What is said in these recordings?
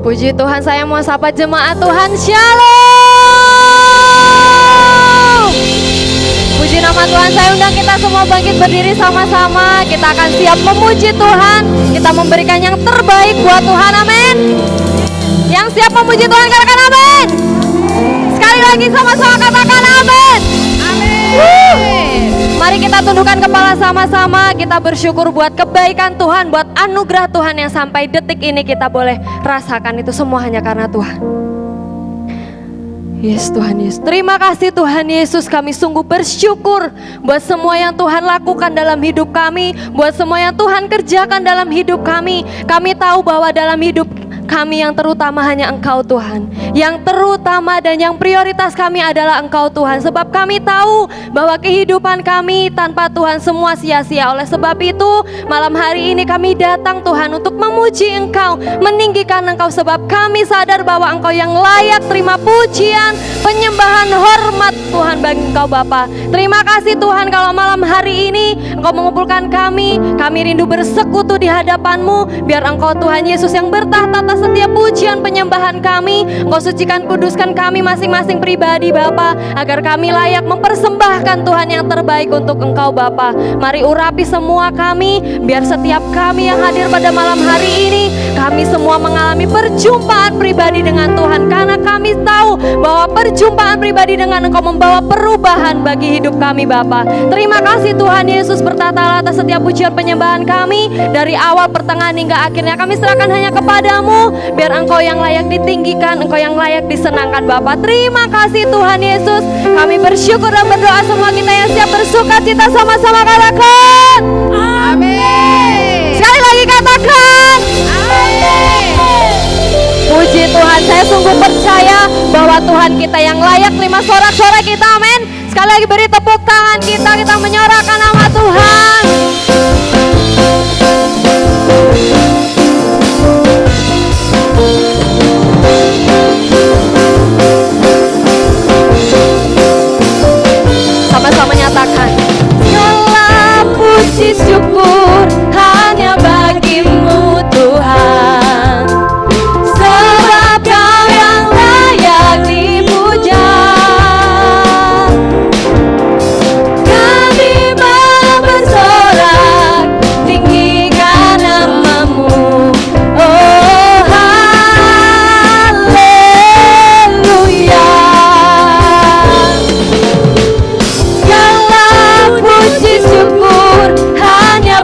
Puji Tuhan, saya mau sapa jemaat Tuhan. Shalom. Puji nama Tuhan, saya undang kita semua bangkit berdiri sama-sama. Kita akan siap memuji Tuhan. Kita memberikan yang terbaik buat Tuhan, amin. Yang siap memuji Tuhan katakan amin. Sekali lagi sama-sama katakan amin. Amin. Mari kita tundukkan kepala sama-sama. Kita bersyukur buat kebaikan Tuhan, buat anugerah Tuhan yang sampai detik ini kita boleh rasakan. Itu semua hanya karena Tuhan. Yes Tuhan Yesus. Terima kasih Tuhan Yesus. Kami sungguh bersyukur buat semua yang Tuhan lakukan dalam hidup kami, buat semua yang Tuhan kerjakan dalam hidup kami. Kami tahu bahwa dalam hidup kami yang terutama hanya Engkau Tuhan. Yang terutama dan yang prioritas kami adalah Engkau Tuhan. Sebab kami tahu bahwa kehidupan kami tanpa Tuhan semua sia-sia. Oleh sebab itu malam hari ini kami datang Tuhan untuk memuji Engkau, meninggikan Engkau. Sebab kami sadar bahwa Engkau yang layak terima pujian, penyembahan, hormat Tuhan bagi Engkau Bapa. Terima kasih Tuhan kalau malam hari ini Engkau mengumpulkan kami rindu bersekutu di hadapan-Mu. Biar Engkau Tuhan Yesus yang bertahta atas setiap pujian penyembahan kami. Engkau sucikan kuduskan kami masing-masing pribadi Bapa, agar kami layak mempersembahkan Tuhan yang terbaik untuk Engkau Bapa. Mari urapi semua kami, biar setiap kami yang hadir pada malam hari ini, kami semua mengalami perjumpaan pribadi dengan Tuhan. Karena kami tahu bahwa perjumpaan pribadi dengan Engkau membawa perubahan bagi hidup kami Bapa. Terima kasih Tuhan Yesus, bertata atas setiap pujian penyembahan kami. Dari awal, pertengahan hingga akhirnya kami serahkan hanya kepadamu. Biar Engkau yang layak ditinggikan, Engkau yang layak disenangkan Bapa. Terima kasih Tuhan Yesus. Kami bersyukur dan berdoa semua kita yang siap bersuka cita sama-sama katakan amin. Sekali lagi katakan amin. Puji Tuhan, saya sungguh percaya bahwa Tuhan kita yang layak terima sorak-sorai kita, amin. Sekali lagi beri tepuk tangan kita menyorakkan nama Tuhan. Sama-sama nyatakan segala puji syukur hanya bagimu Tuhan, sebab Kau yang layak dipuja. Kami mau bersorak tinggikan nama-Mu, oh haleluya. Segala puji syukur hanya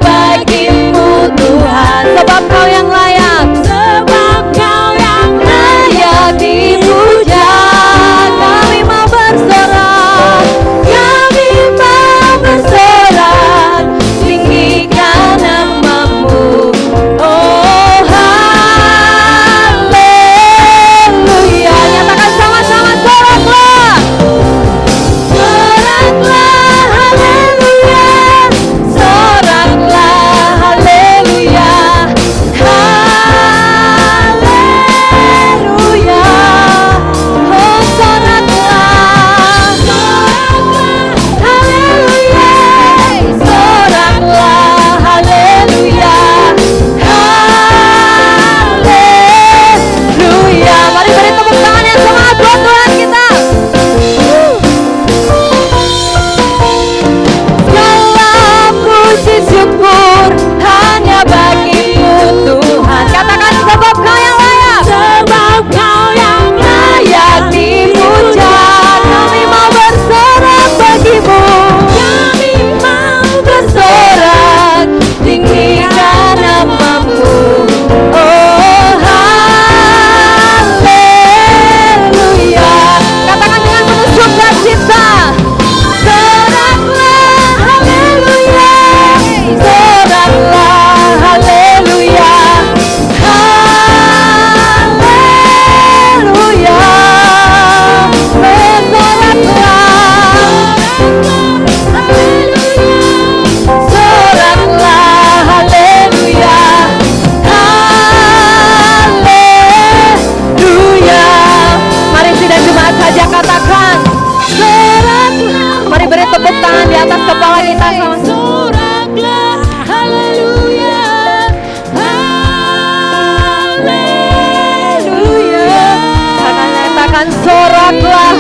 soraklah.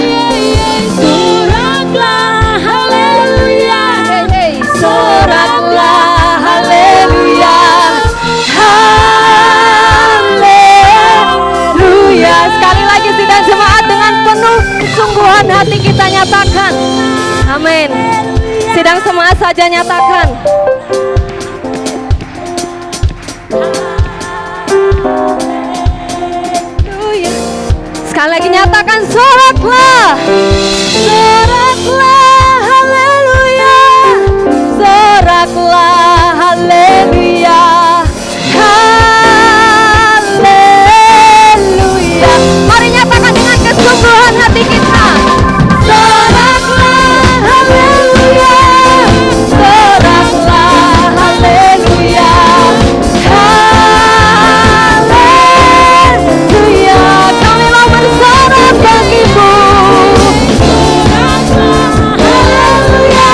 Soraklah, haleluya. Soraklah, haleluya. Haleluya. Sekali lagi sidang jemaat dengan penuh kesungguhan hati kita nyatakan. Amin. Sidang jemaat saja nyatakan. Sekali lagi nyatakan soraklah. Soraklah, haleluya. Soraklah, haleluya. Haleluya. Mari nyatakan dengan kesungguhan hati kita. Soraklah, haleluya. Soraklah, haleluya. Haleluya. Kami mau bersorak bagimu. Haleluya.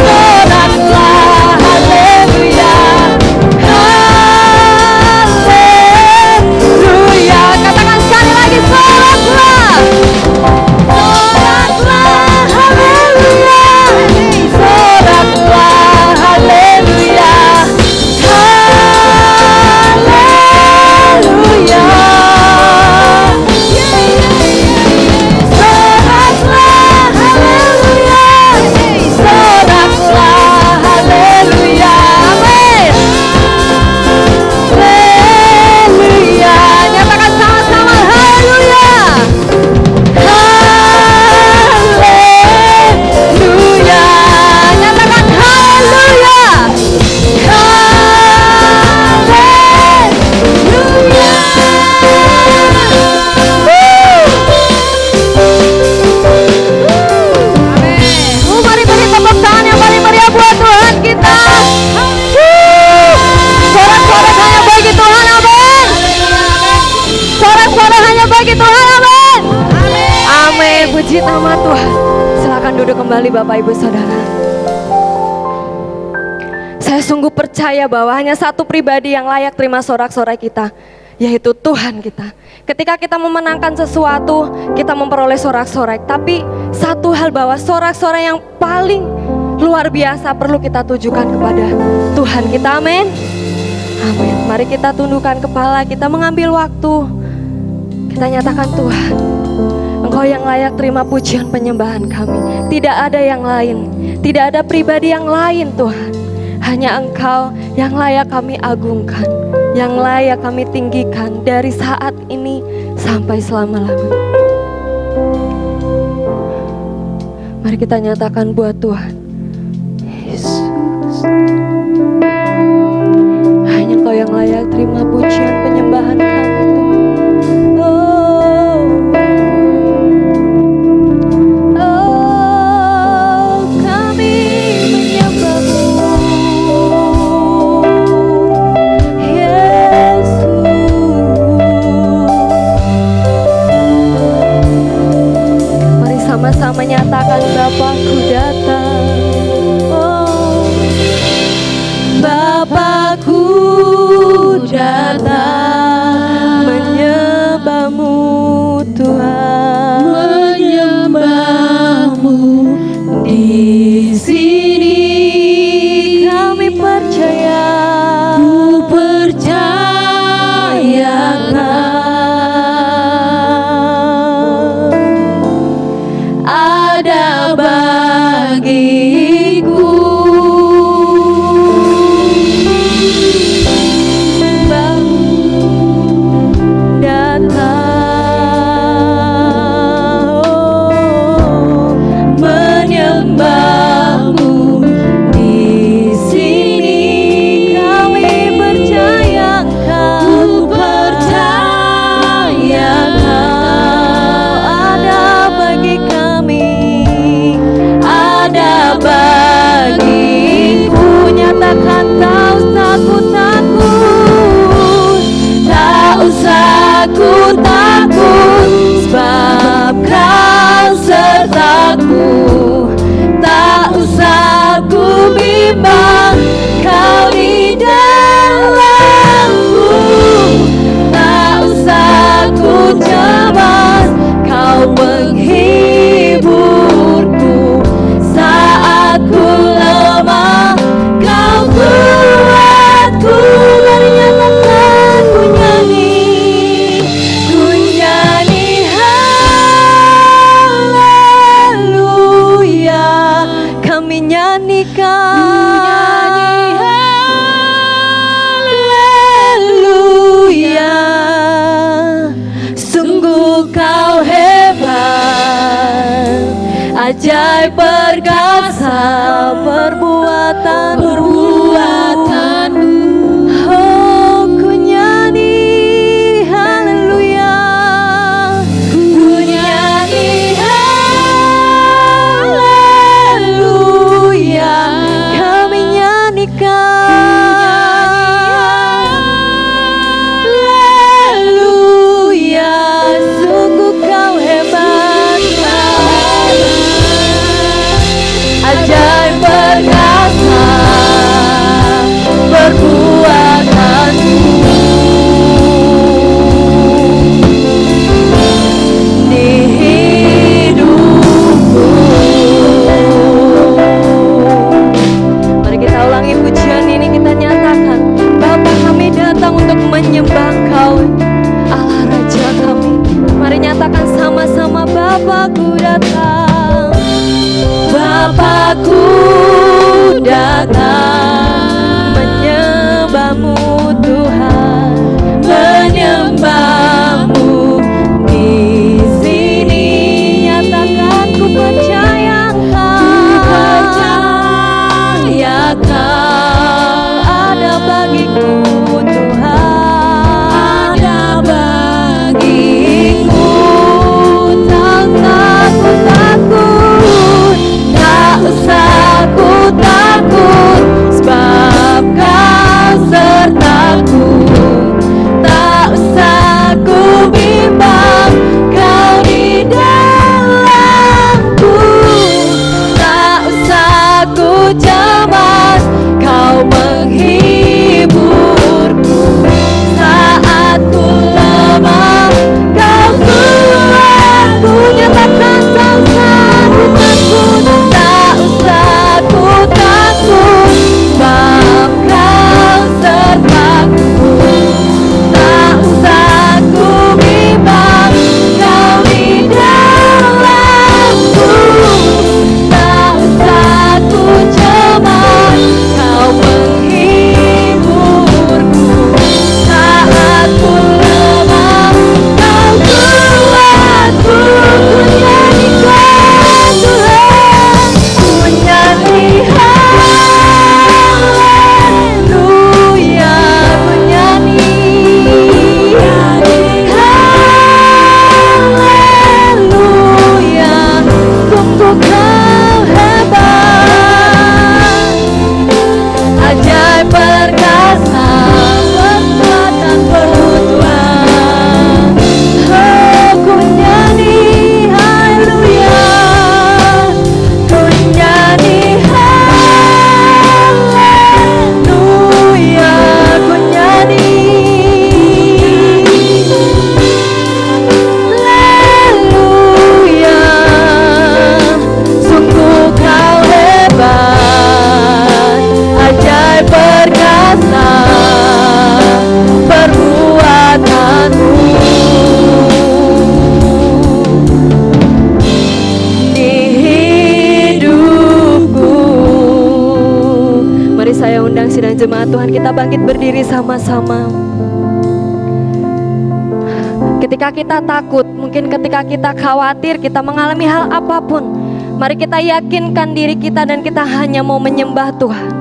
Soraklah, haleluya. Haleluya. Katakan sekali lagi, soraklah. Soraklah, haleluya. Soraklah, haleluya. Haleluya. Soraklah, haleluya. Soraklah, haleluya. Amin. Haleluya. Nyatakan sama-sama, haleluya. Haleluya. Nyatakan haleluya. Haleluya. Mari beri tepuk tangan yang paling meriah buat Tuhan kita. Sorak-sorak hanya bagi Tuhan, amin. Sorak-sorak hanya bagi Tuhan, amin. Amin, puji nama Tuhan. Silakan duduk kembali Bapak Ibu Saudara. Saya sungguh percaya bahwa hanya satu pribadi yang layak terima sorak-sorai kita, yaitu Tuhan kita. Ketika kita memenangkan sesuatu, kita memperoleh sorak-sorai. Tapi satu hal bahwa sorak-sorai yang paling luar biasa perlu kita tujukan kepada Tuhan kita, amin. Amin. Mari kita tundukkan kepala, kita mengambil waktu. Kita nyatakan, Tuhan, Engkau yang layak terima pujian penyembahan kami. Tidak ada yang lain, tidak ada pribadi yang lain Tuhan. Hanya Engkau yang layak kami agungkan, yang layak kami tinggikan dari saat ini sampai selama-lamanya. Mari kita nyatakan buat Tuhan, Yesus. Hanya Engkau yang layak terima pujian penyembahan kami Tuhan. Menyatakan Bapakku datang, oh Bapakku datang, menyembahmu Tuhan, menyembahmu di sini kami percaya, ku percayakan. Kau nyanyikan. Haleluya, sungguh kau hebat, ajaib perkasa perbuatanmu. Oh, ku nyanyi haleluya, ku nyanyi haleluya, kami nyanyikan. Haleluya, sungguh kau hebat, ajaib perkasa perbuatanmu. Di hidupku, mari kita ulangi pujian ini, kita nyatakan, Bapa, kami datang untuk menyembah Engkau, Allah Raja kami. Mari nyatakan sama-sama, Bapakku datang, Bapakku datang, menyembahmu Tuhan, menyembahmu di sini. Nyatakan, ku percaya Engkau ada bagiku Tuhan, ada bagiku. Tak usah ku takut, sebab kau sertaku. Tak usah ku bimbang, kau di dalamku. Tak usah ku cemas, kau menghiburku. Saat ku lemah, kau kuatku. Nyatakan, tak usah ku takut, tak usah ku takut, sebab kau sertaku. Tak usah ku bimbang, kau di dalamku. Tak usah ku cemas, kau menghiburku. Saat ku lemah, kau kuatku. Ku nyanyikan Tuhan, ku nyanyi haleluya, ku nyanyi haleluya, sungguh kau hebat, ajaib perkasa perbuatanmu Tuhan. Oh, ku nyanyi haleluya, ku nyanyi haleluya, ku nyanyi haleluya, sungguh kau hebat, ajaib perkasa perbuatanmu. Di hidupku, mari saya undang sidang jemaat Tuhan, kita bangkit berdiri sama-sama. Ketika kita takut, mungkin ketika kita khawatir, kita mengalami hal apapun, mari kita yakinkan diri kita dan kita hanya mau menyembah Tuhan.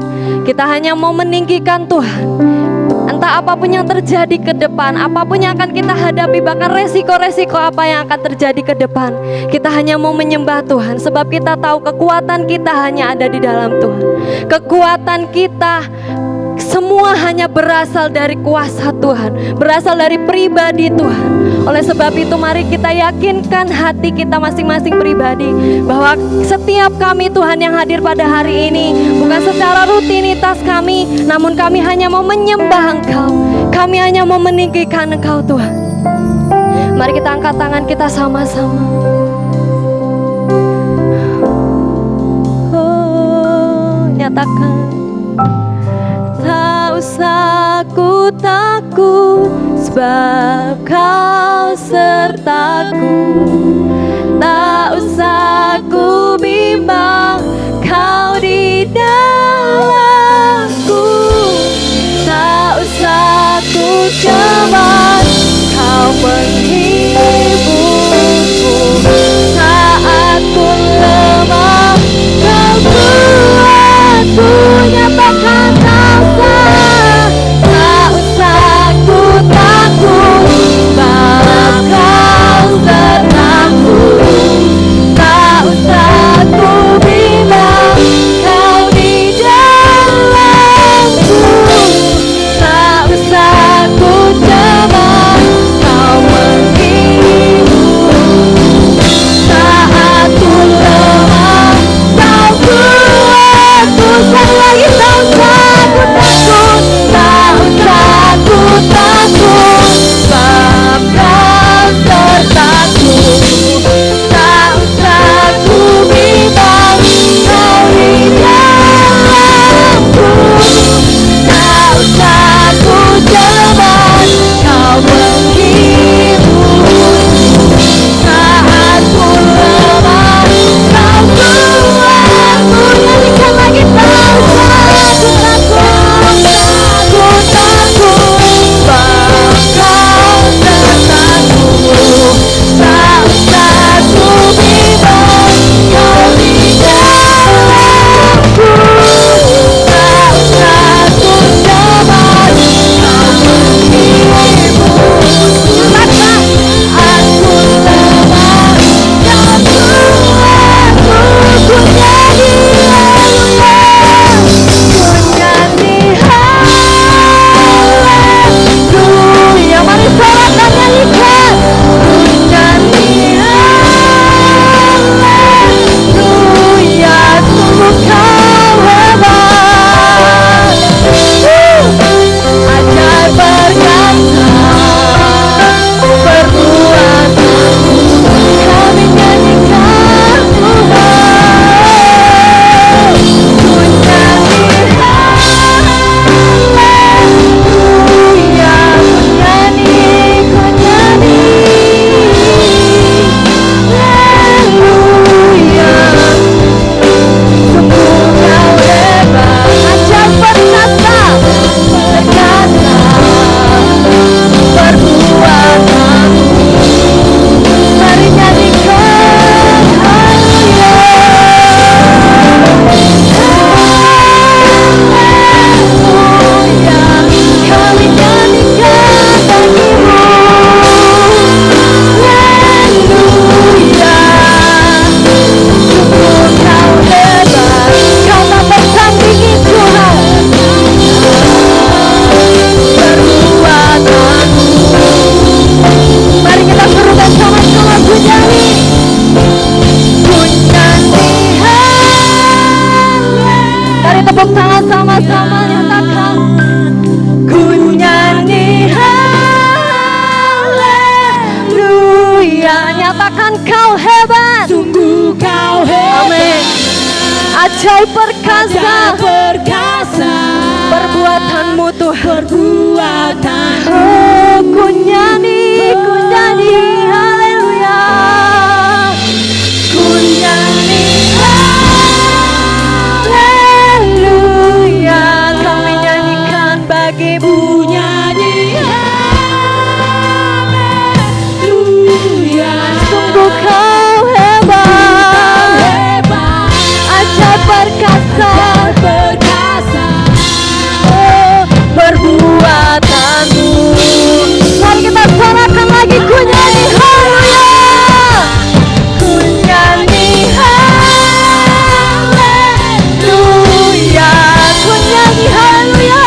Kita hanya mau meninggikan Tuhan. Entah apapun yang terjadi ke depan, apapun yang akan kita hadapi, bahkan resiko-resiko apa yang akan terjadi ke depan, kita hanya mau menyembah Tuhan. Sebab kita tahu kekuatan kita hanya ada di dalam Tuhan. Kekuatan kita semua hanya berasal dari kuasa Tuhan, berasal dari pribadi Tuhan. Oleh sebab itu mari kita yakinkan hati kita masing-masing pribadi bahwa setiap kami Tuhan yang hadir pada hari ini bukan secara rutinitas kami, namun kami hanya mau menyembah Engkau. Kami hanya mau meninggikan Engkau Tuhan. Mari kita angkat tangan kita sama-sama. Oh, nyatakan, tak usah ku takut, sebab Kau sertaku. Tak usah ku bimbang, Kau di dalamku, tak usah ku cemas. Kau menghiburku saat ku lemah. Kau kuatku, nyatakan kau sah. Tak usah ku takut, sebab kau sertaku. Tak usah ku bimbang, kau di dalamku. Tak usah ku cemas, kau menghibur saat ku lemah. Kau kuatku, sekali lagi tak usah ku takut, tak usah ku takut, sebab kau sertaku. Tak usah ku bimbang, kau di dalamku. Tak usah ku cemas, kau menghibur saat ku lemah. Kau kuatku, nyanyikan lagi. Tak usah ku takut, ku takut, sebab kau sertaku. Tak usah ku bimbang, kau di dalamku. Tak usah ku cemas, kau menghibur saat aku lemah. Kau kuatku, ku nyanyi haleluya. Mari sorak dan nyanyikan. Ku nyanyi haleluya, sungguh kau hebat. Ajaib perkasa perbuatanmu, kami nyanyikan Tuhan. Ku nyanyi haleluya, ku nyanyi haleluya. Sungguh kau hebat, ajaib perkasa perbuatanmu. Mari nyanyikan haleluya. Haleluya, kami nyanyikan bagimu. Haleluya, sungguh kau hebat, kau tak tertandingi Tuhan. Perbuatanmu. Mari kita serukan sama-sama, ku nyanyi. Ku nyanyi haleluya. Dari tepuk tangan sama-sama nyatakan. Ku nyanyi haleluya, nyatakan kau hebat. Sungguh kau hebat. Amin. Ajaib perkasa Perkasa perbuatanmu Tuhan. perbuatan. Oh, ku nyanyi haleluya. Ku nyanyi haleluya, kami nyanyikan bagimu. Nyanyi haleluya. Sungguh kau hebat, Hebat ajaib perkasa perkasa oh, perbuatanmu. Mari kita sorakan lagi, ku nyanyi haleluya. Ku nyanyi haleluya, ku nyanyi haleluya.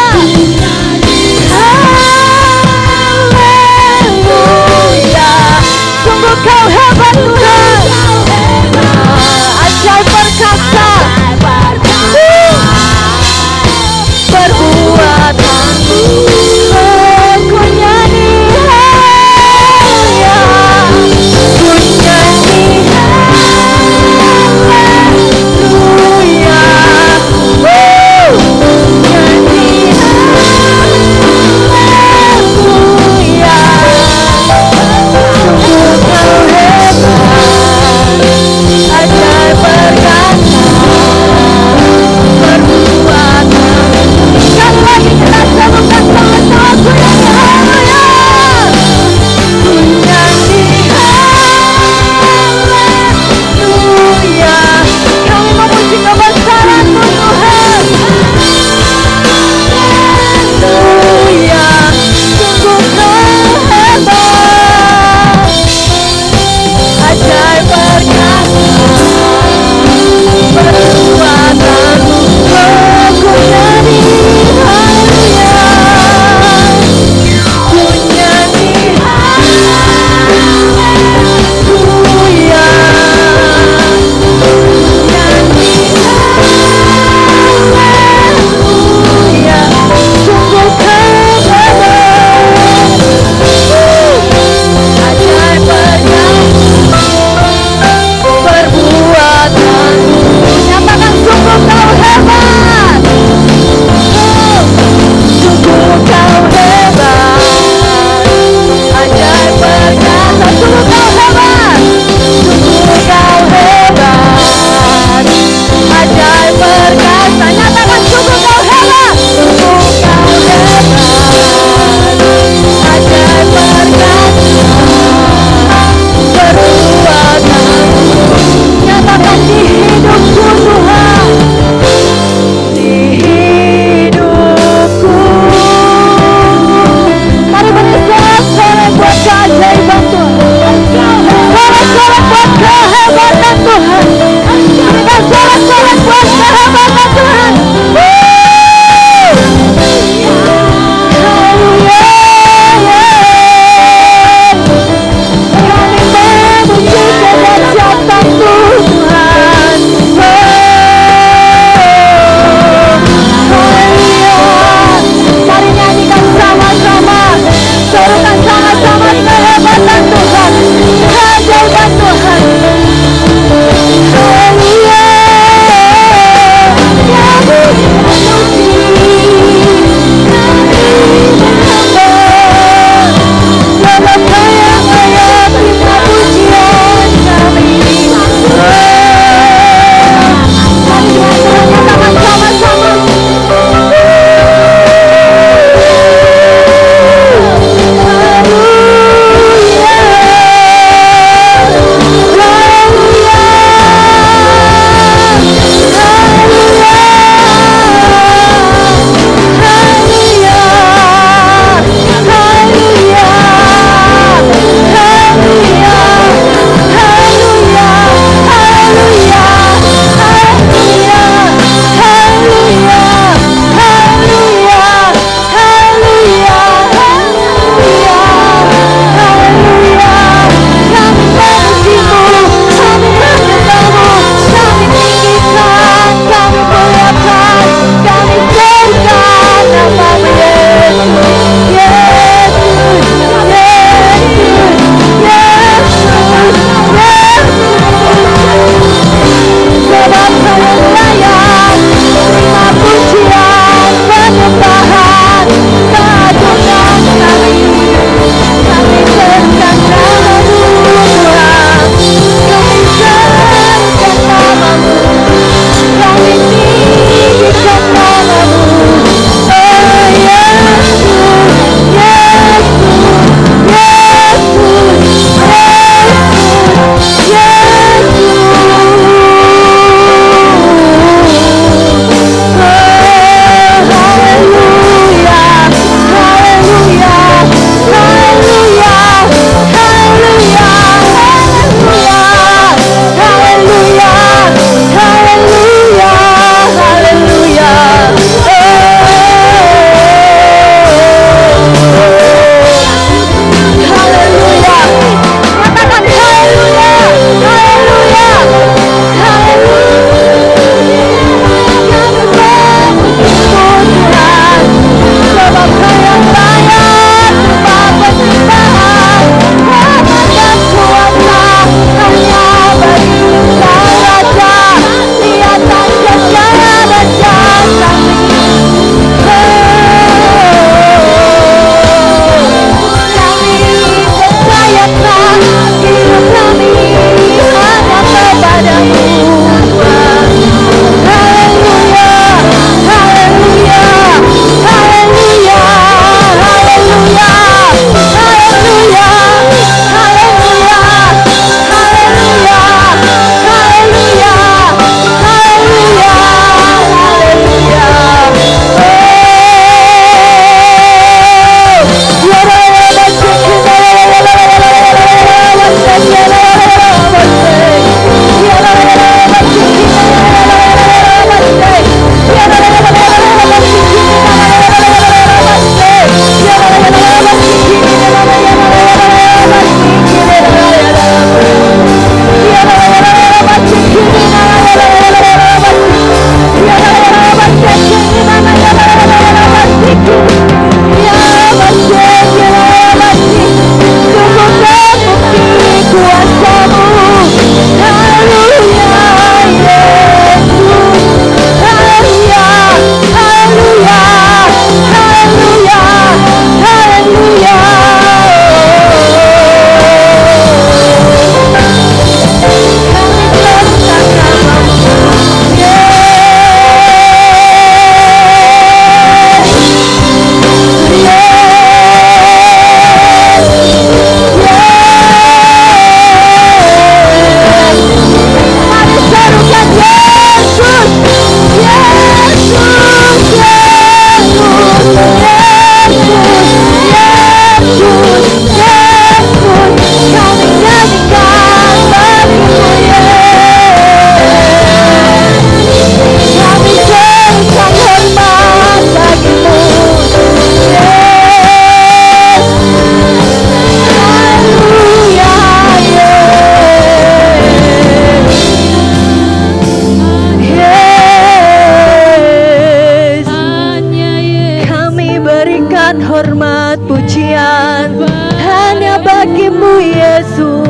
dan hormat pujian hanya bagimu Yesus.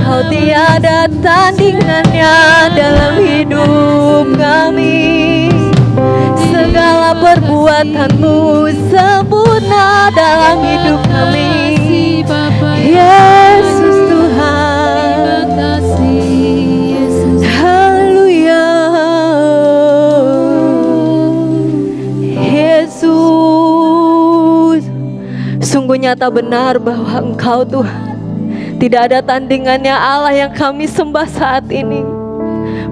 Kau tiada tandingannya dalam hidup kami. Segala perbuatanmu sempurna dalam hidup kami. Yesus Tuhan, haleluya. Yesus, sungguh nyata benar bahwa Engkau Tuhan, tidak ada tandingannya Allah yang kami sembah saat ini.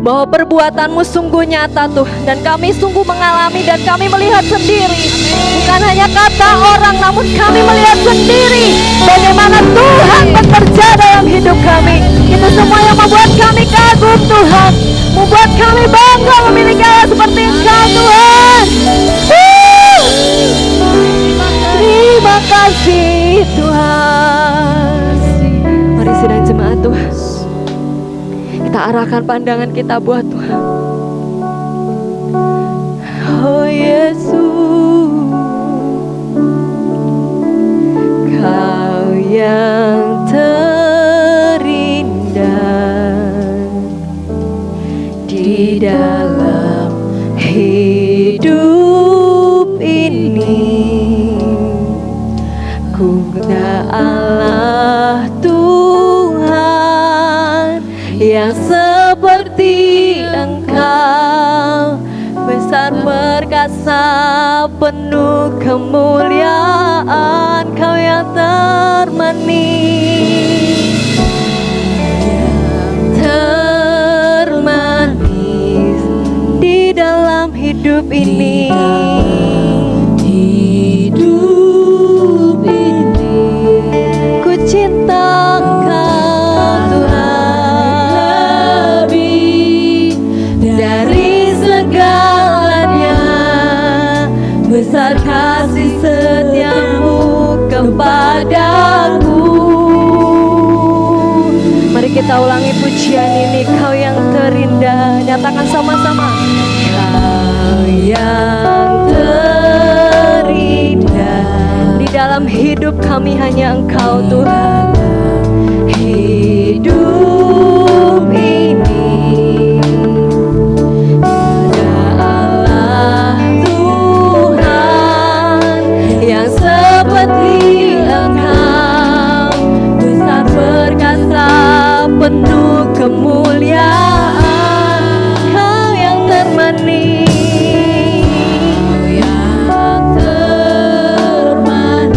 Bahwa perbuatanmu sungguh nyata Tuhan, dan kami sungguh mengalami dan kami melihat sendiri. Bukan hanya kata orang, namun kami melihat sendiri bagaimana Tuhan bekerja dalam hidup kami. Itu semua yang membuat kami kagum Tuhan, membuat kami bangga memiliki Allah seperti Engkau Tuhan. Terima kasih Tuhan. Mari sidang jemaat Tuhan, kita arahkan pandangan kita buat Tuhan. Oh Yesus, Kau yang terindah di dalam hidup ini. Ku tak Allah Tuhan yang seperti Engkau, besar perkasa penuh kemuliaan, Kau yang termanis, termanis di dalam hidup ini. Ku cinta Engkau Tuhan lebih dari segalanya, besar kasih setiamu kepadaku. Mari kita ulangi pujian ini. Kau yang terindah, nyatakan sama-sama. Kau yang terindah di dalam hidup kami, hanya Engkau Tuhan. Hidup ini ada Allah Tuhan yang seperti Engkau, besar perkasa penuh kemuliaan, Kau yang termanis, ya Tuhan.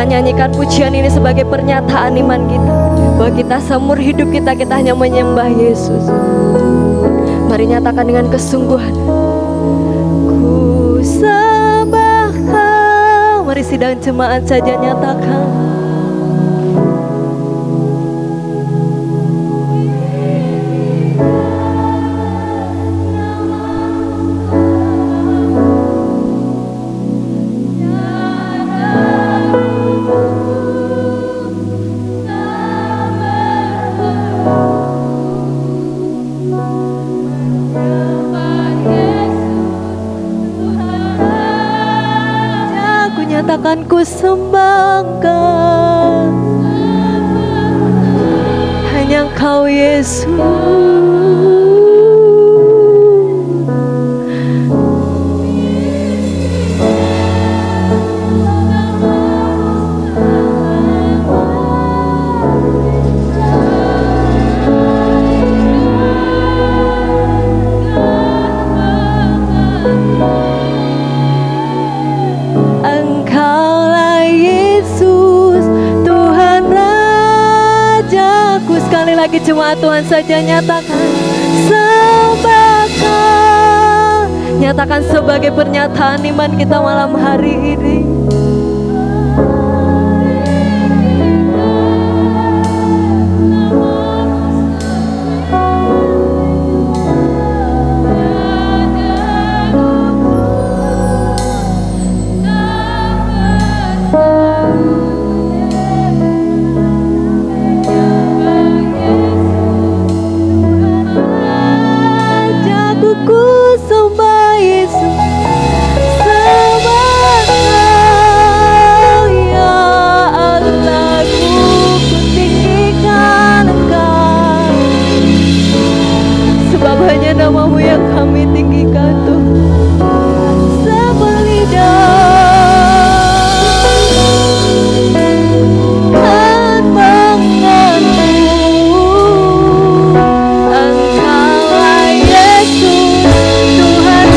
kita nyanyikan pujian ini sebagai pernyataan iman kita, bahwa kita seumur hidup kita hanya menyembah Yesus. Mari nyatakan dengan kesungguhan. Ku sembah Kau. Mari sidang jemaat saja nyatakan. Nyatakan ku sembahkan hanya Engkau Yesus. Lagi jemaat Tuhan saja nyatakan sembahkan, nyatakan sebagai pernyataan iman kita malam hari ini. Namamu yang kami tinggikan Tuhan, sepelidan mengendu. Engkaulah Yesus, Tuhan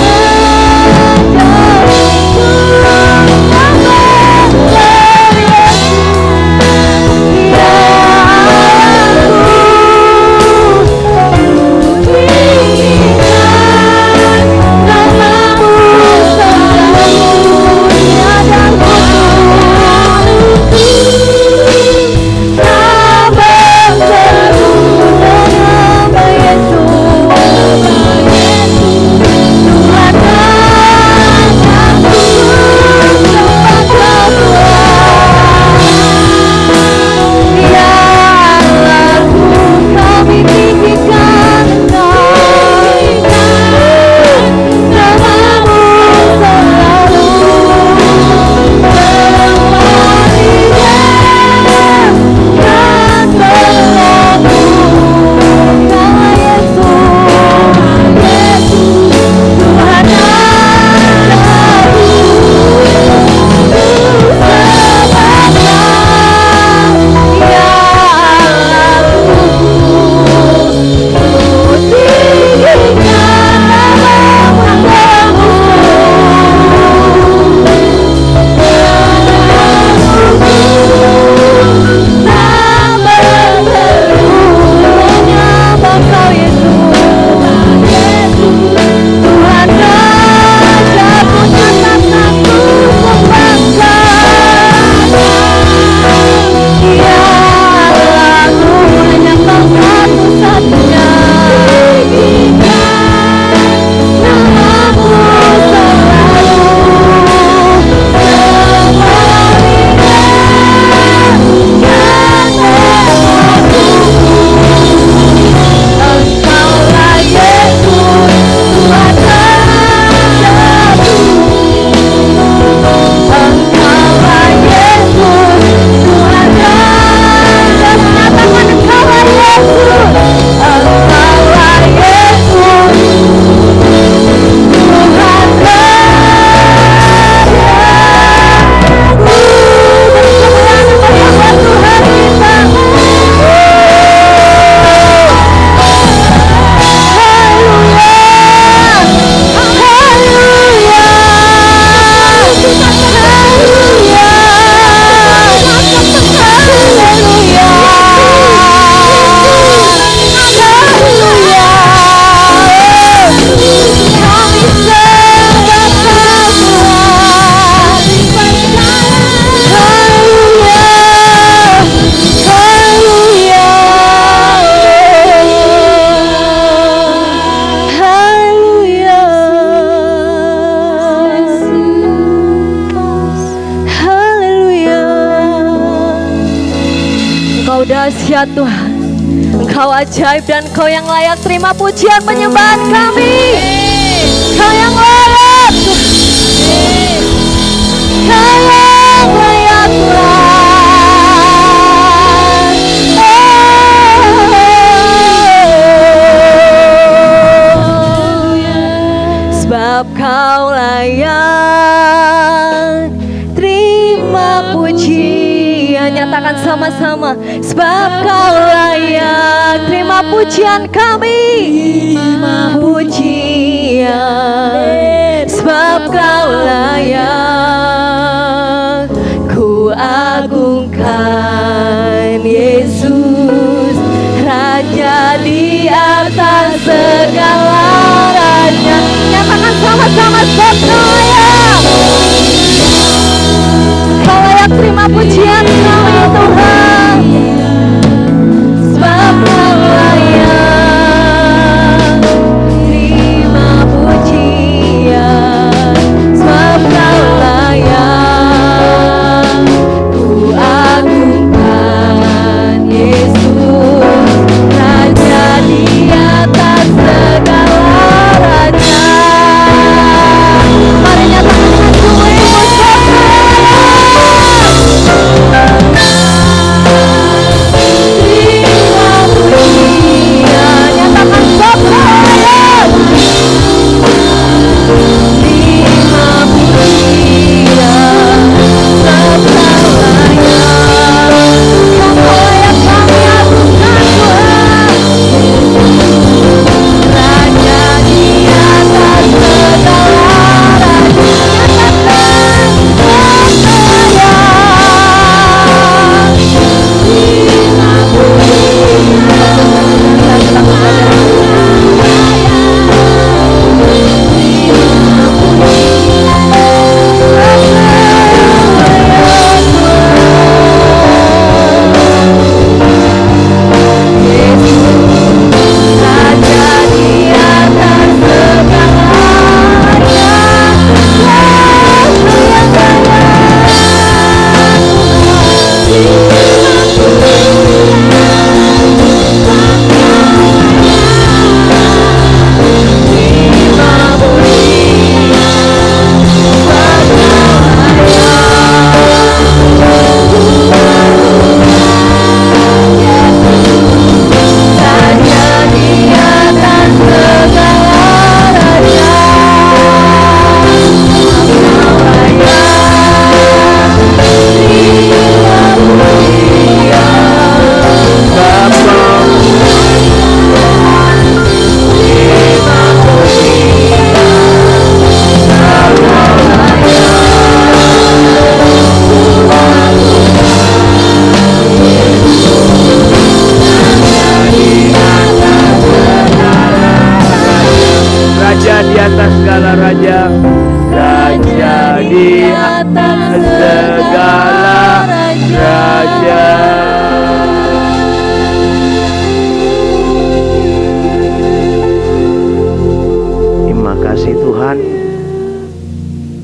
dahsyat Tuhan. Engkau ajaib dan Engkau yang layak terima pujian penyembahan kami. Engkau yang layak Tuhan. Engkau yang layak Tuhan. Sebab Kau layak terima pujian. Nyatakan sama-sama. Sebab Kau layak terima pujian kami. Terima pujian. Sebab Kau layak. Ku agungkan Yesus, Raja di atas segala raja. Nyatakan sama-sama. Sebab Kau layak. Kau layak terima pujian kami Tuhan. Sebab Kau layak terima pujian. Sebab Kau layak. Ku agungkan Yesus, Raja di atas segala raja. Mari nyatakan dengan sungguh-sungguh.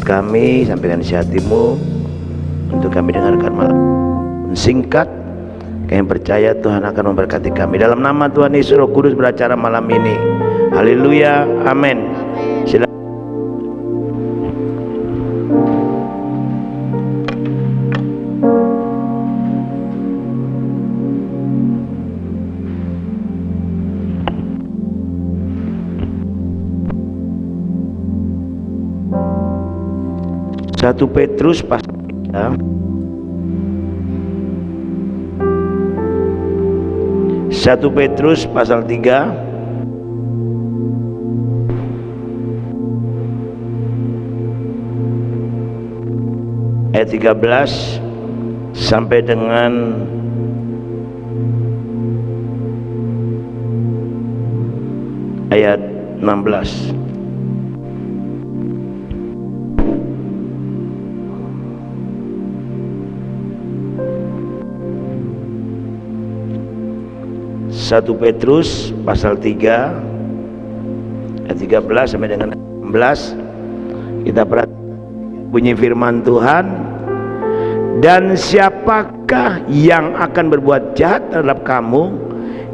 Kami sampaikan isi hatimu untuk kami dengarkan malam singkat. Kami percaya Tuhan akan memberkati kami. Dalam nama Tuhan Yesus Roh Kudus beracara malam ini. Haleluya, amin. Silakan. Satu Petrus pasal 3. 1 Petrus pasal 3 ayat 13 sampai dengan ayat 16. Satu Petrus pasal 3 ayat 13 sampai dengan 16. Kita perhatikan bunyi firman Tuhan. Dan siapakah yang akan berbuat jahat terhadap kamu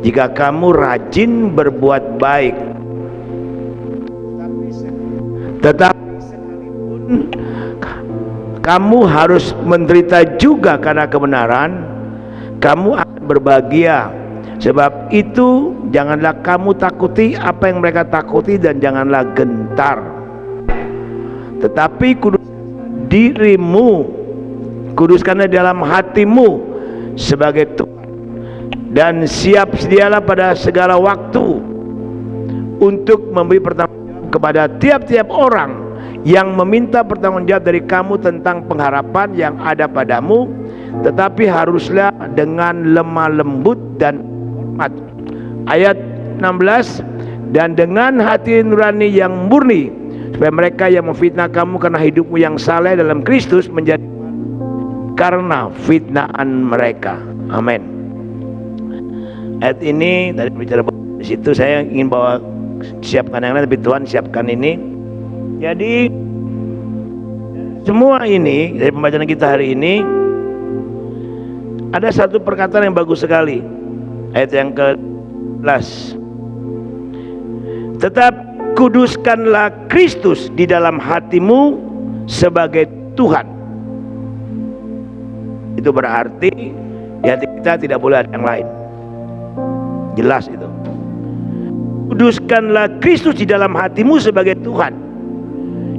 jika kamu rajin berbuat baik? Tetapi sekalipun kamu harus menderita juga karena kebenaran, kamu akan berbahagia. Sebab itu janganlah kamu takuti apa yang mereka takuti, dan janganlah gentar. Tetapi kuduskanlah dalam hatimu sebagai Tuhan, dan siap sedialah pada segala waktu untuk memberi pertanggungjawab kepada tiap-tiap orang yang meminta pertanggungjawab dari kamu tentang pengharapan yang ada padamu, tetapi haruslah dengan lemah lembut dan hormat. Ayat 16, dan dengan hati nurani yang murni, supaya mereka yang memfitnah kamu karena hidupmu yang saleh dalam Kristus menjadi karena fitnaan mereka. Amin. Ayat ini tadi bicara di situ, saya ingin bawa siapkan yang lain, tapi Tuhan siapkan ini. Jadi semua ini dari pembacaan kita hari ini ada satu perkataan yang bagus sekali. Ayat yang ke-11. Tetap kuduskanlah Kristus di dalam hatimu sebagai Tuhan. Itu berarti di hati kita tidak boleh ada yang lain. Jelas itu. Kuduskanlah Kristus di dalam hatimu sebagai Tuhan.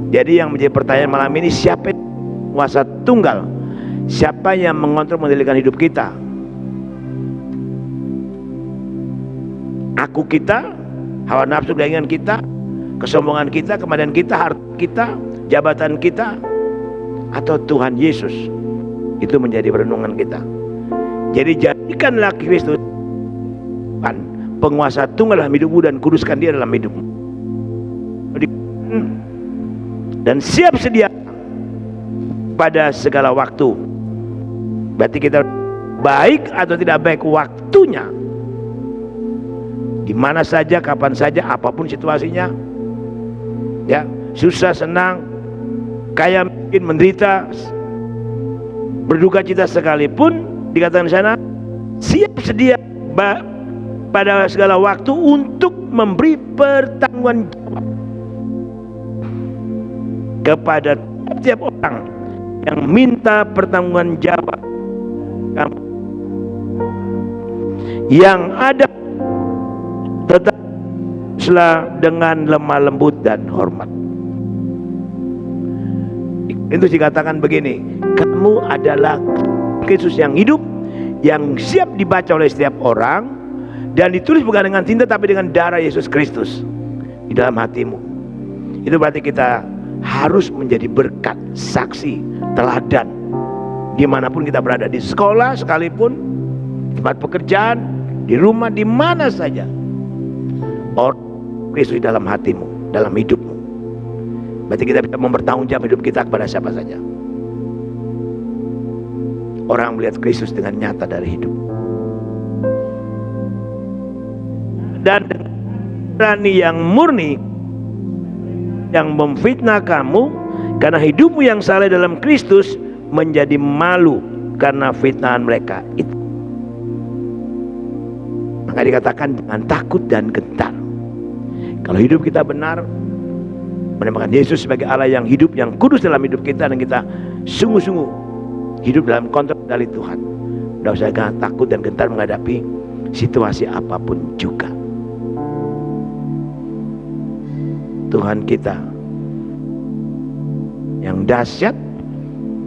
Jadi yang menjadi pertanyaan malam ini, siapa yang kuasa tunggal? Siapa yang mengontrol mengendalikan hidup kita? Aku kita, hawa nafsu keinginan kita, kesombongan kita, kematian kita, harta kita, jabatan kita, atau Tuhan Yesus? Itu menjadi perenungan kita. Jadi jadikanlah Kristus penguasa tunggal dalam hidupmu, dan kuduskan Dia dalam hidupmu, dan siap sedia pada segala waktu. Berarti kita baik atau tidak baik waktunya, di mana saja, kapan saja, apapun situasinya, ya, susah senang, kaya miskin, menderita, berduka cita sekalipun, dikatakan di sana siap sedia pada segala waktu untuk memberi pertanggungjawab kepada tiap orang yang minta pertanggungjawab kamu. Yang ada tetaplah dengan lemah lembut dan hormat. Itu dikatakan begini, kamu adalah Kristus yang hidup, yang siap dibaca oleh setiap orang, dan ditulis bukan dengan tinta tapi dengan darah Yesus Kristus di dalam hatimu. Itu berarti kita harus menjadi berkat, saksi, teladan dimanapun kita berada, di sekolah sekalipun, tempat pekerjaan, di rumah, di mana saja. Orang Kristus di dalam hatimu, dalam hidupmu. Berarti kita bisa mempertanggungjawab hidup kita kepada siapa saja. Orang melihat Kristus dengan nyata dari hidup. Dan berani yang murni, yang memfitnah kamu karena hidupmu yang saleh dalam Kristus menjadi malu karena fitnahan mereka itu. Maka dikatakan jangan takut dan gentar. Kalau hidup kita benar, menempatkan Yesus sebagai Allah yang hidup, yang kudus dalam hidup kita, dan kita sungguh-sungguh hidup dalam kontrol dari Tuhan, tidak usah takut dan gentar menghadapi situasi apapun juga. Tuhan kita yang dahsyat,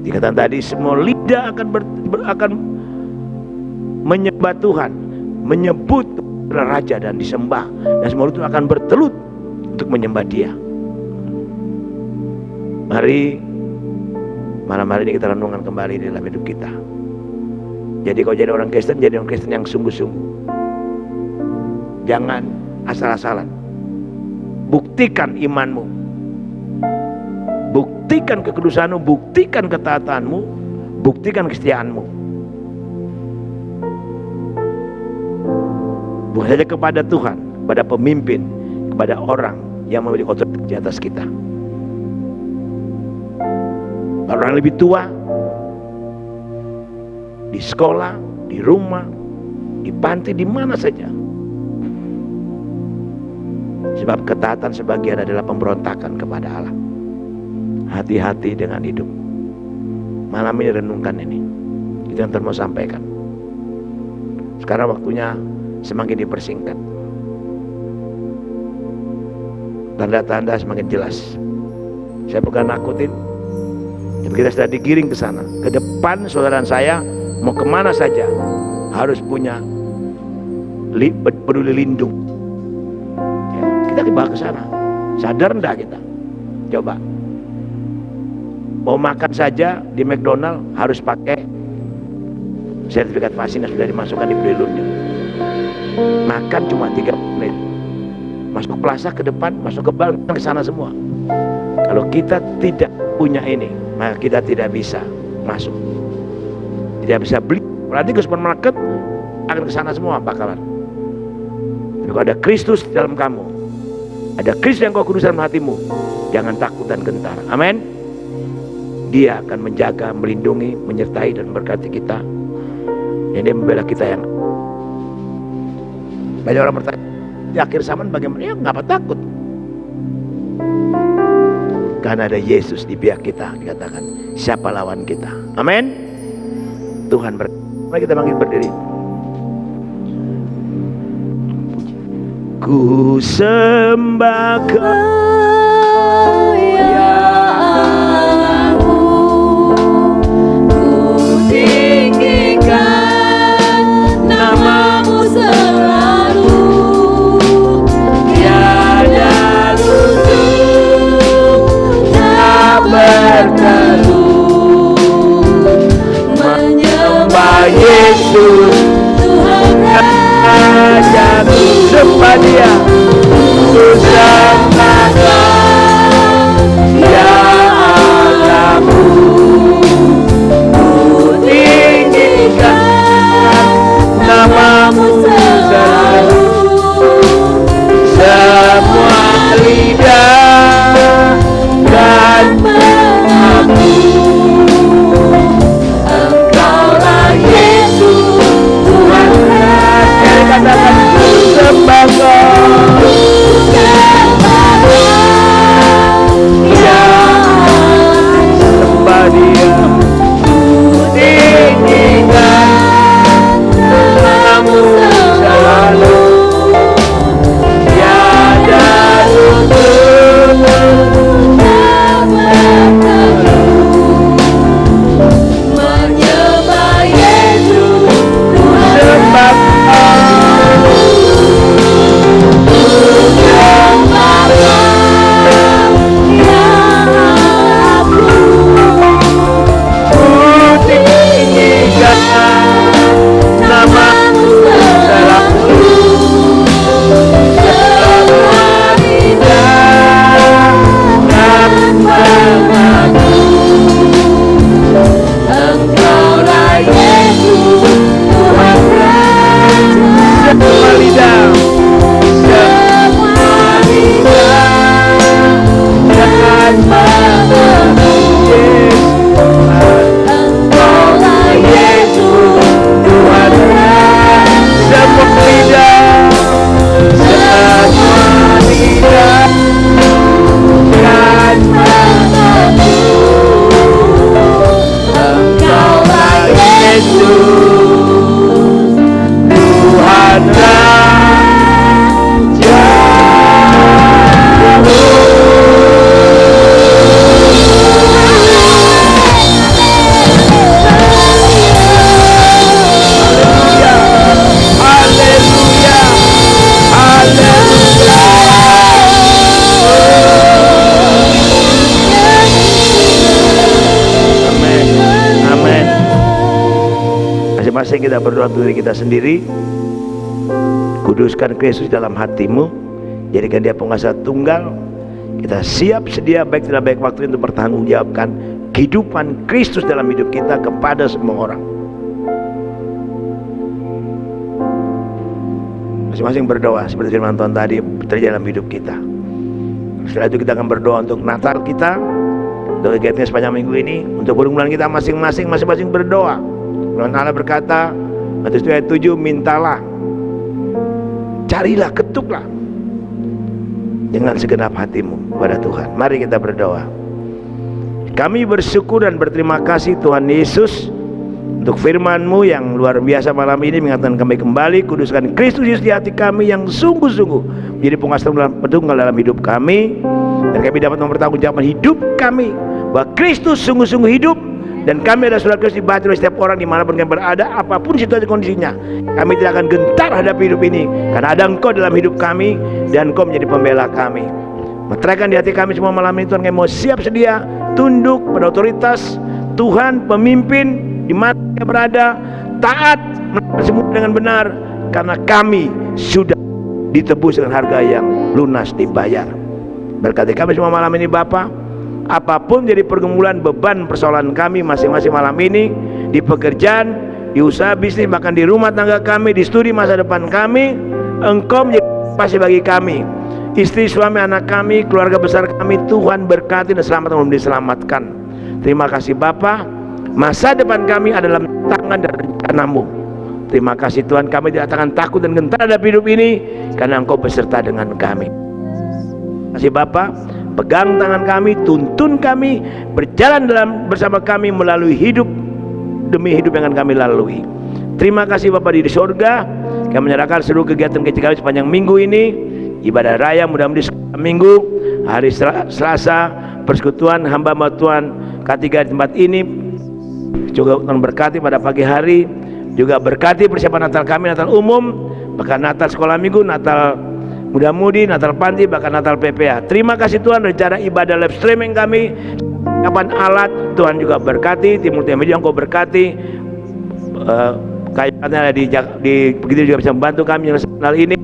dikatakan tadi semua lidah akan menyembah Tuhan, menyebut Raja dan disembah, dan semua itu akan bertelut untuk menyembah Dia. Mari malam hari ini kita renungkan kembali dalam hidup kita. Jadi kalau jadi orang Kristen, jadi orang Kristen yang sungguh-sungguh. Jangan asal-asalan. Buktikan imanmu, buktikan kekudusanmu, buktikan ketaatanmu, buktikan kesetiaanmu. Bukan saja kepada Tuhan, kepada pemimpin, kepada orang yang memiliki otoritas di atas kita. Orang lebih tua, di sekolah, di rumah, di panti, di mana saja. Sebab ketaatan sebagian adalah pemberontakan kepada Allah. Hati-hati dengan hidup. Malam ini renungkan ini. Itu yang Tuhan mau sampaikan. Sekarang waktunya semakin dipersingkat. Tanda-tanda semakin jelas. Saya bukan nakutin, tapi kita sudah digiring ke sana. Ke depan saudara saya mau kemana saja harus punya peduli lindung. Ya, kita dibawa ke sana. Sadar enggak kita? Coba. Mau makan saja di McDonald harus pakai sertifikat vaksin yang sudah dimasukkan di peduli. Makan cuma 3 menit. Masuk plaza ke depan, masuk ke bank, ke sana semua. Kalau kita tidak punya ini, maka kita tidak bisa masuk. Tidak bisa beli. Berarti ke supermarket akan ke sana semua bakalan. Tapi kalau ada Kristus dalam kamu, ada Kristus yang kau kudus dalam hatimu, jangan takut dan gentar. Amin. Dia akan menjaga, melindungi, menyertai dan memberkati kita. Dan dia membela kita yang banyak orang bertanya, di akhir zaman bagaimana? Ya ngapa takut? Karena ada Yesus di pihak kita. Dikatakan siapa lawan kita? Amin. Tuhan berkati. Mari kita bangkit berdiri. Ku sembah Kau ya Allahku, ku tinggikan Namamu selalu, tiada lutut tak berteduh, menyembah Yesus Tuhan Raja. Ku sembah Dia, ku sembah Kau ya Allahku, ku tinggikan namamu selalu. Semua lidah dan mengaku Engkaulah Yesus Tuhan Raja. Katakan ku sembah Kau ya, sembah Dia, tinggikan namamu selalu. Tiada lutut menyembah Yesus Tuhan sembah Kau, sembah Kau ya aku, ku tinggikan namamu selalu. Semua lidah dan mengaku Engkaulah Yesus Tuhan Raja. semua lidah, semua lidah dan mengaku Engkaulah Yesus Tuhan Raja. Semua lidah, semua lidah dan mengaku Engkaulah Yesus Tuhan Raja. Haleluya, haleluya, amin, amin. Masing-masing kita berdoa untuk diri kita sendiri. Kuduskan Kristus dalam hatimu, jadikan Dia penguasa tunggal. Kita siap sedia baik tidak baik waktu untuk bertanggungjawabkan kehidupan Kristus dalam hidup kita kepada semua orang. Masing-masing berdoa seperti firman Tuhan tadi terjadi dalam hidup kita. Setelah itu kita akan berdoa untuk Natal kita, untuk kegiatan sepanjang minggu ini, untuk bulan kita masing-masing berdoa Firman Allah berkata, Matius 7 ayat 7, mintalah, carilah, ketuklah dengan segenap hatimu pada Tuhan. Mari kita berdoa. Kami bersyukur dan berterima kasih Tuhan Yesus untuk firman-Mu yang luar biasa malam ini, mengatakan kami kembali kuduskan Kristus Yesus di hati kami yang sungguh-sungguh menjadi penguasa petunggal dalam hidup kami, dan kami dapat mempertanggungjawabkan hidup kami bahwa Kristus sungguh-sungguh hidup, dan kami adalah saudara Kristus dibaca oleh setiap orang dimanapun kami berada, apapun situasi kondisinya. Kami tidak akan gentar hadapi hidup ini karena ada Engkau dalam hidup kami dan Engkau menjadi pembela kami. Meteraikan di hati kami semua malam ini Tuhan, kami mau siap sedia tunduk pada otoritas Tuhan, pemimpin di mana kita berada, taat melakukan semua dengan benar karena kami sudah ditebus dengan harga yang lunas dibayar. Berkati kami semua malam ini Bapa, apapun jadi pergumulan, beban, persoalan kami masing-masing malam ini, di pekerjaan, di usaha bisnis, bahkan di rumah tangga kami, di studi masa depan kami, Engkau menjadi pasti bagi kami. Istri, suami, anak kami, keluarga besar kami, Tuhan berkati dan selamatkan belum diselamatkan. Terima kasih Bapa, masa depan kami adalah tangan dan rencana-Mu. Terima kasih Tuhan, kami tidak akan takut dan gentar dalam hidup ini karena Engkau beserta dengan kami. Terima kasih Bapa, pegang tangan kami, tuntun kami, berjalan bersama kami melalui hidup demi hidup yang akan kami lalui. Terima kasih Bapa di surga, kami menyerahkan seluruh kegiatan kecil kami sepanjang minggu ini. Ibadah raya mudah-mudahan di minggu, hari Selasa, persekutuan hamba-hamba Tuhan K3 di tempat ini juga Tuhan berkati pada pagi hari, juga berkati persiapan Natal kami, Natal umum, bahkan Natal sekolah minggu, Natal muda-mudi, Natal panti, bahkan Natal PPA. Terima kasih Tuhan, rencana ibadah live streaming kami, kapan alat Tuhan juga berkati, tim multimedia Engkau berkati, kayaknya di begitu juga bisa membantu kami menyelesaikan hal ini.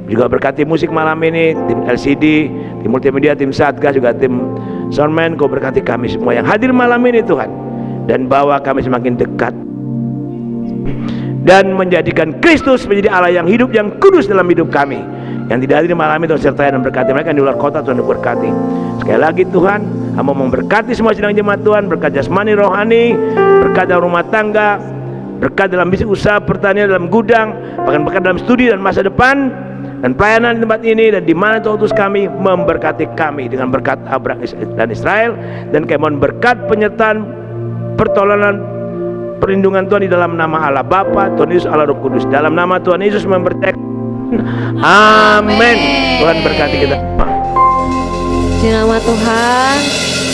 Juga berkati musik malam ini, tim LCD, tim multimedia, tim Satgas, juga tim soundman. Kau berkati kami semua yang hadir malam ini Tuhan, dan bawa kami semakin dekat dan menjadikan Kristus menjadi Allah yang hidup, yang kudus dalam hidup kami. Yang tidak hadir malam ini Tuhan sertai dan berkati mereka yang di luar kota, Tuhan berkati. Sekali lagi Tuhan, hamba memberkati semua sidang jemaat Tuhan, berkat jasmani rohani, berkat dalam rumah tangga, berkat dalam bisnis usaha, pertanian, dalam gudang, bahkan berkat dalam studi dan masa depan dan pelayanan di tempat ini, dan di mana Tuhan utus kami, memberkati kami dengan berkat Abraham dan Israel, dan kami mohon berkat penyertaan, pertolongan, perlindungan Tuhan di dalam nama Allah Bapa, Tuhan Yesus, Allah Roh Kudus. Dalam nama Tuhan Yesus mempercayakan. Amin. Tuhan berkati kita. Di nama Tuhan,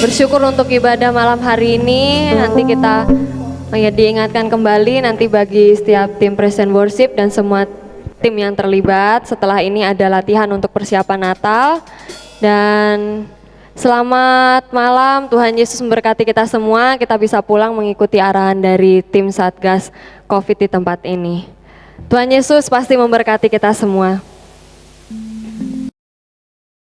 bersyukur untuk ibadah malam hari ini. Nanti kita diingatkan kembali nanti bagi setiap tim present worship dan semua tim yang terlibat. Setelah ini ada latihan untuk persiapan Natal. Dan selamat malam, Tuhan Yesus memberkati kita semua. Kita bisa pulang mengikuti arahan dari tim Satgas COVID di tempat ini. Tuhan Yesus pasti memberkati kita semua.